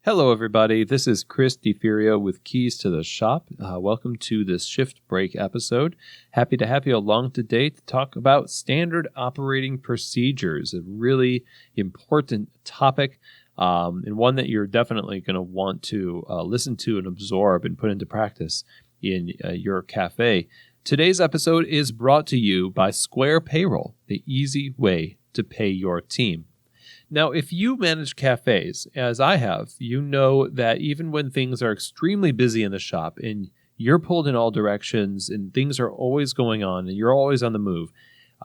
Hello, everybody. This is Chris DeFurio with Keys to the Shop. Welcome to this shift break episode. Happy to have you along today to talk about standard operating procedures, a really important topic and one that you're definitely going to want to listen to and absorb and put into practice in your cafe. Today's episode is brought to you by Square Payroll, the easy way to pay your team. Now, if you manage cafes, as I have, you know that even when things are extremely busy in the shop and you're pulled in all directions and things are always going on and you're always on the move,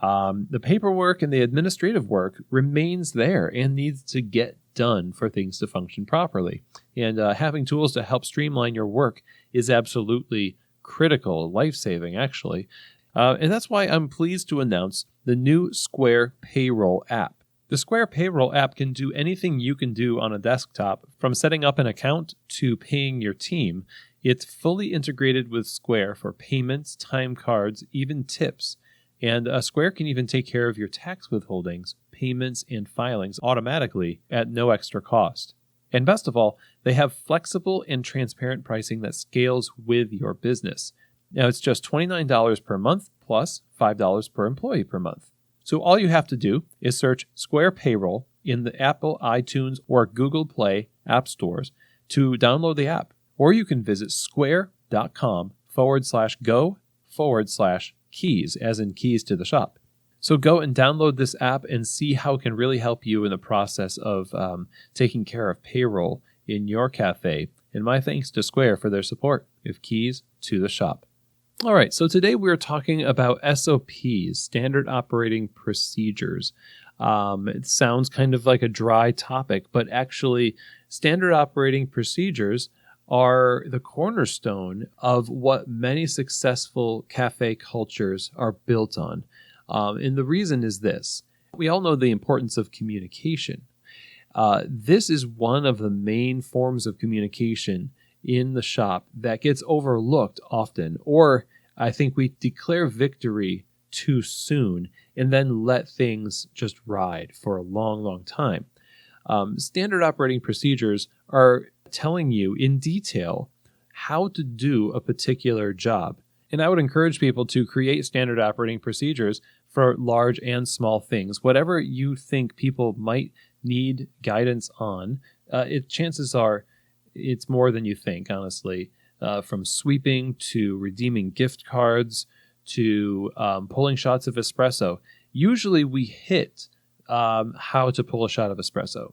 the paperwork and the administrative work remains there and needs to get done for things to function properly. And having tools to help streamline your work is absolutely critical, life-saving, actually. And that's why I'm pleased to announce the new Square Payroll app. The Square Payroll app can do anything you can do on a desktop, from setting up an account to paying your team. It's fully integrated with Square for payments, time cards, even tips. And Square can even take care of your tax withholdings, payments, and filings automatically at no extra cost. And best of all, they have flexible and transparent pricing that scales with your business. Now, it's just $29 per month plus $5 per employee per month. So all you have to do is search Square Payroll in the Apple, iTunes, or Google Play app stores to download the app. Or you can visit square.com/go/keys, as in keys to the shop. So go and download this app and see how it can really help you in the process of taking care of payroll in your cafe. And my thanks to Square for their support of Keys to the Shop. All right, so today we're talking about SOPs, standard operating procedures. It sounds kind of like a dry topic, but actually standard operating procedures are the cornerstone of what many successful cafe cultures are built on. And the reason is this. We all know the importance of communication. This is one of the main forms of communication in the shop that gets overlooked often, or I think we declare victory too soon and then let things just ride for a long, long time. Standard operating procedures are telling you in detail how to do a particular job. And I would encourage people to create standard operating procedures for large and small things. Whatever you think people might need guidance on, chances are it's more than you think, honestly. From sweeping to redeeming gift cards to pulling shots of espresso. Usually we hit how to pull a shot of espresso.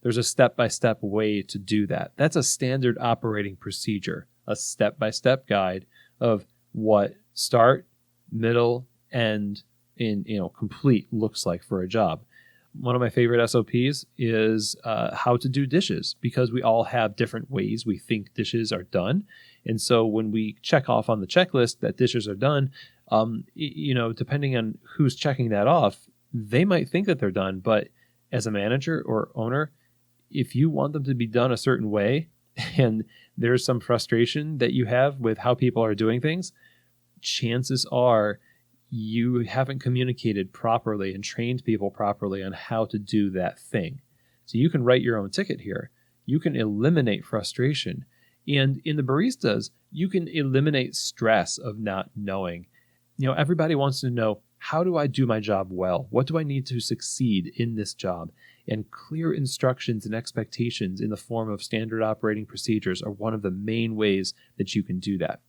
There's a step-by-step way to do that. That's a standard operating procedure, a step-by-step guide of what start, middle, end, and complete looks like for a job. One of my favorite SOPs is how to do dishes, because we all have different ways we think dishes are done. And so when we check off on the checklist that dishes are done, depending on who's checking that off, they might think that they're done. But as a manager or owner, if you want them to be done a certain way and there's some frustration that you have with how people are doing things, chances are you haven't communicated properly and trained people properly on how to do that thing. So you can write your own ticket here. You can eliminate frustration. And in the baristas, you can eliminate stress of not knowing. Everybody wants to know, how do I do my job well? What do I need to succeed in this job? And clear instructions and expectations in the form of standard operating procedures are one of the main ways that you can do that.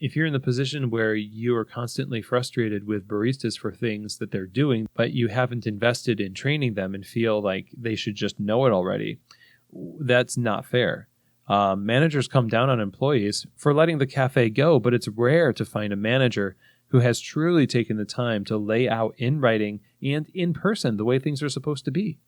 If you're in the position where you are constantly frustrated with baristas for things that they're doing, but you haven't invested in training them and feel like they should just know it already, that's not fair. Managers come down on employees for letting the cafe go, but it's rare to find a manager who has truly taken the time to lay out in writing and in person the way things are supposed to be.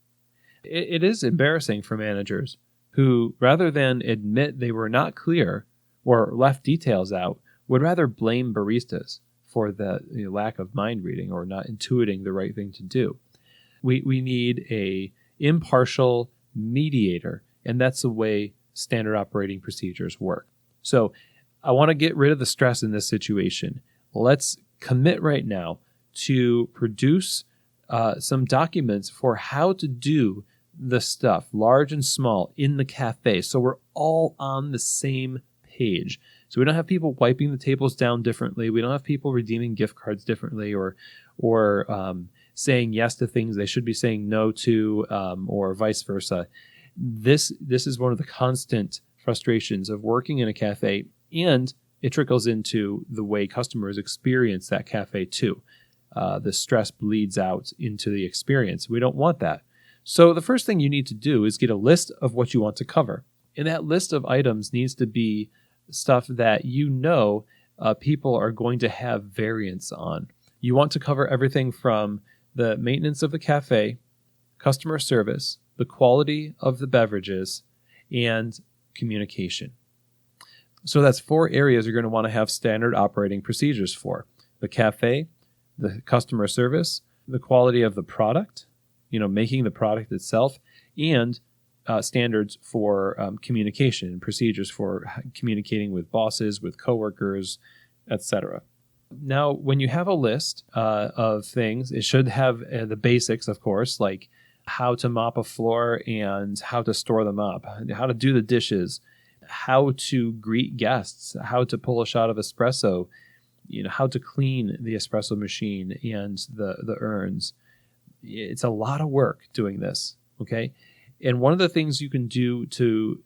It is embarrassing for managers who, rather than admit they were not clear or left details out, would rather blame baristas for the lack of mind reading or not intuiting the right thing to do. We need a impartial mediator, and that's the way standard operating procedures work. So I want to get rid of the stress in this situation. Let's commit right now to produce some documents for how to do the stuff, large and small, in the cafe. So we're all on the same page. So we don't have people wiping the tables down differently. We don't have people redeeming gift cards differently or saying yes to things they should be saying no to, or vice versa. This is one of the constant frustrations of working in a cafe, and it trickles into the way customers experience that cafe too. The stress bleeds out into the experience. We don't want that. So the first thing you need to do is get a list of what you want to cover. And that list of items needs to be stuff that people are going to have variance on. You want to cover everything from the maintenance of the cafe, customer service, the quality of the beverages, and communication. So that's 4 areas you're going to want to have standard operating procedures for: the cafe, the customer service, the quality of the product, making the product itself, and standards for communication and procedures for communicating with bosses, with coworkers, etc. Now, when you have a list of things, it should have the basics, of course, like how to mop a floor and how to store the mop, how to do the dishes, how to greet guests, how to pull a shot of espresso, how to clean the espresso machine and the urns. It's a lot of work doing this, okay? And one of the things you can do to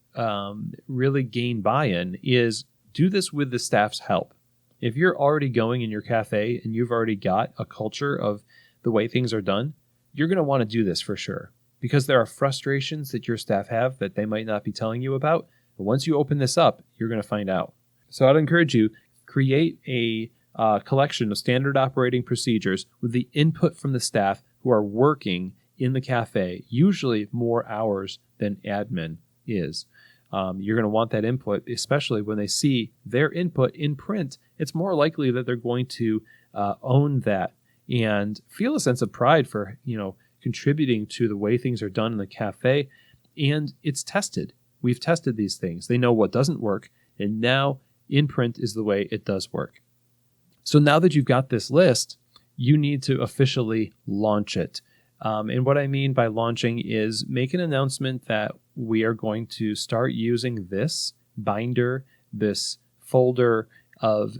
really gain buy-in is do this with the staff's help. If you're already going in your cafe and you've already got a culture of the way things are done, you're going to want to do this for sure, because there are frustrations that your staff have that they might not be telling you about. But once you open this up, you're going to find out. So I'd encourage you, create a collection of standard operating procedures with the input from the staff who are working in the cafe, usually more hours than admin is. You're going to want that input, especially when they see their input in print. It's more likely that they're going to own that and feel a sense of pride for, contributing to the way things are done in the cafe. And it's tested. We've tested these things. They know what doesn't work, and now in print is the way it does work. So now that you've got this list, you need to officially launch it. And what I mean by launching is make an announcement that we are going to start using this binder, this folder of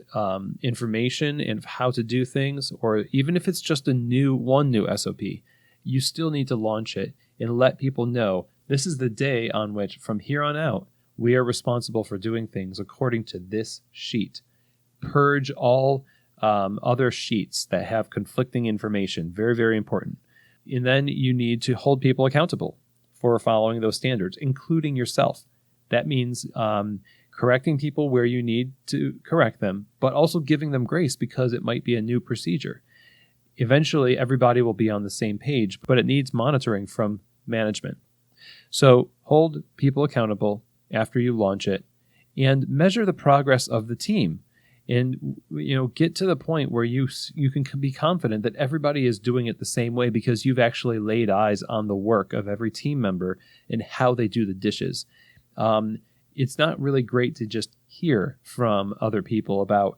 information and how to do things, or even if it's just one new SOP, you still need to launch it and let people know this is the day on which, from here on out, we are responsible for doing things according to this sheet. Purge all other sheets that have conflicting information. Very, very important. And then you need to hold people accountable for following those standards, including yourself. That means correcting people where you need to correct them, but also giving them grace because it might be a new procedure. Eventually, everybody will be on the same page, but it needs monitoring from management. So hold people accountable after you launch it and measure the progress of the team. And get to the point where you can be confident that everybody is doing it the same way because you've actually laid eyes on the work of every team member and how they do the dishes. It's not really great to just hear from other people about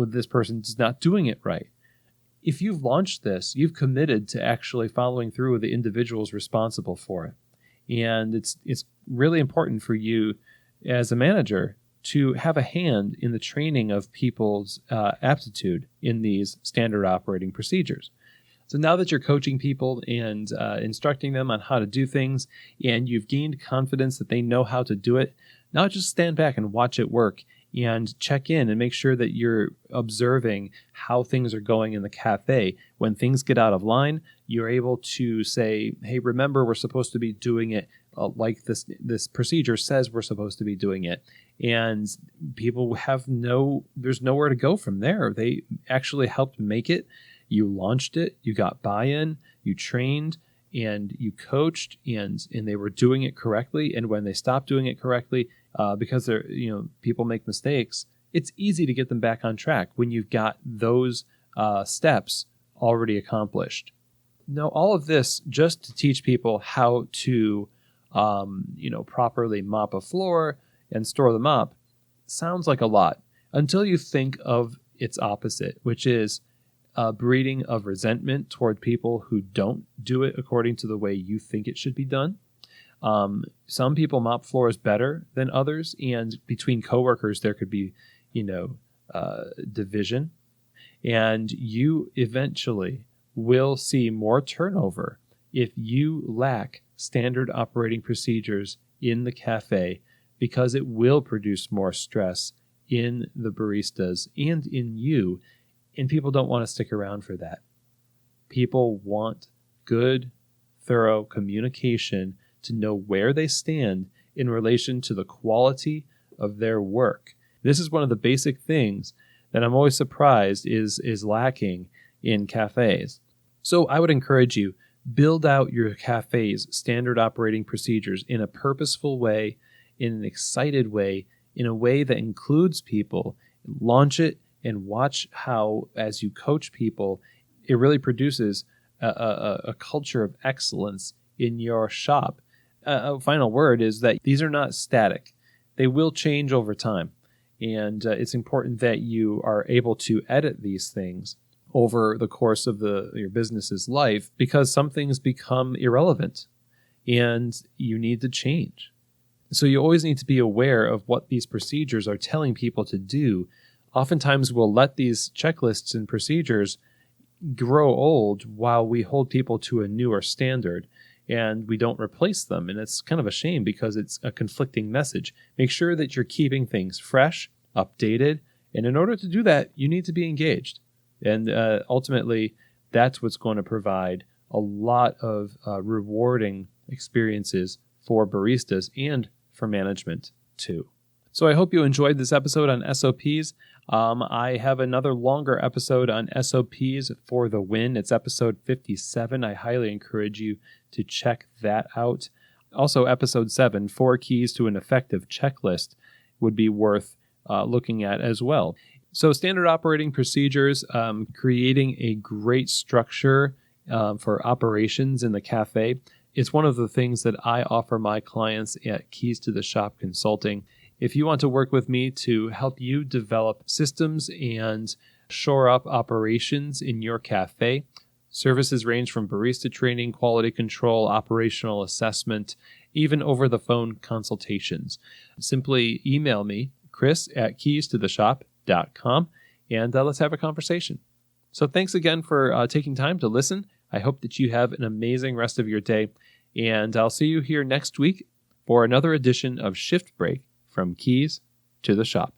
this person's not doing it right. If you've launched this, you've committed to actually following through with the individuals responsible for it. And it's really important for you as a manager to have a hand in the training of people's aptitude in these standard operating procedures. So now that you're coaching people and instructing them on how to do things, and you've gained confidence that they know how to do it, now just stand back and watch it work and check in and make sure that you're observing how things are going in the cafe. When things get out of line, you're able to say, hey, remember, we're supposed to be doing it like this procedure says we're supposed to be doing it. And people there's nowhere to go from there. They actually helped make it. You launched it, you got buy-in, you trained, and you coached, and they were doing it correctly. And when they stopped doing it correctly, because people make mistakes, it's easy to get them back on track when you've got those steps already accomplished. Now, all of this just to teach people how to properly mop a floor and store the mop sounds like a lot until you think of its opposite, which is breeding of resentment toward people who don't do it according to the way you think it should be done. Some people mop floors better than others, and between coworkers there could be, division, and you eventually will see more turnover if you lack standard operating procedures in the cafe, because it will produce more stress in the baristas and in you, and people don't want to stick around for that. People want good, thorough communication to know where they stand in relation to the quality of their work. This is one of the basic things that I'm always surprised is lacking in cafes. So I would encourage you, build out your cafe's standard operating procedures in a purposeful way, in an excited way, in a way that includes people. Launch it and watch how, as you coach people, it really produces a culture of excellence in your shop. A final word is that these are not static. They will change over time. And it's important that you are able to edit these things over the course of your business's life, because some things become irrelevant and you need to change. So you always need to be aware of what these procedures are telling people to do. Oftentimes we'll let these checklists and procedures grow old while we hold people to a newer standard, and we don't replace them. And it's kind of a shame because it's a conflicting message. Make sure that you're keeping things fresh, updated, and in order to do that, you need to be engaged. And ultimately, that's what's going to provide a lot of rewarding experiences for baristas and for management too. So I hope you enjoyed this episode on SOPs. I have another longer episode on SOPs for the win. It's episode 57. I highly encourage you to check that out. Also, episode 7, 4 keys to an effective checklist, would be worth looking at as well. So standard operating procedures, creating a great structure for operations in the cafe. It's one of the things that I offer my clients at Keys to the Shop Consulting. If you want to work with me to help you develop systems and shore up operations in your cafe, services range from barista training, quality control, operational assessment, even over-the-phone consultations. Simply email me, chris@keystotheshop.com, and let's have a conversation. So thanks again for taking time to listen. I hope that you have an amazing rest of your day, and I'll see you here next week for another edition of Shift Break from Keys to the Shop.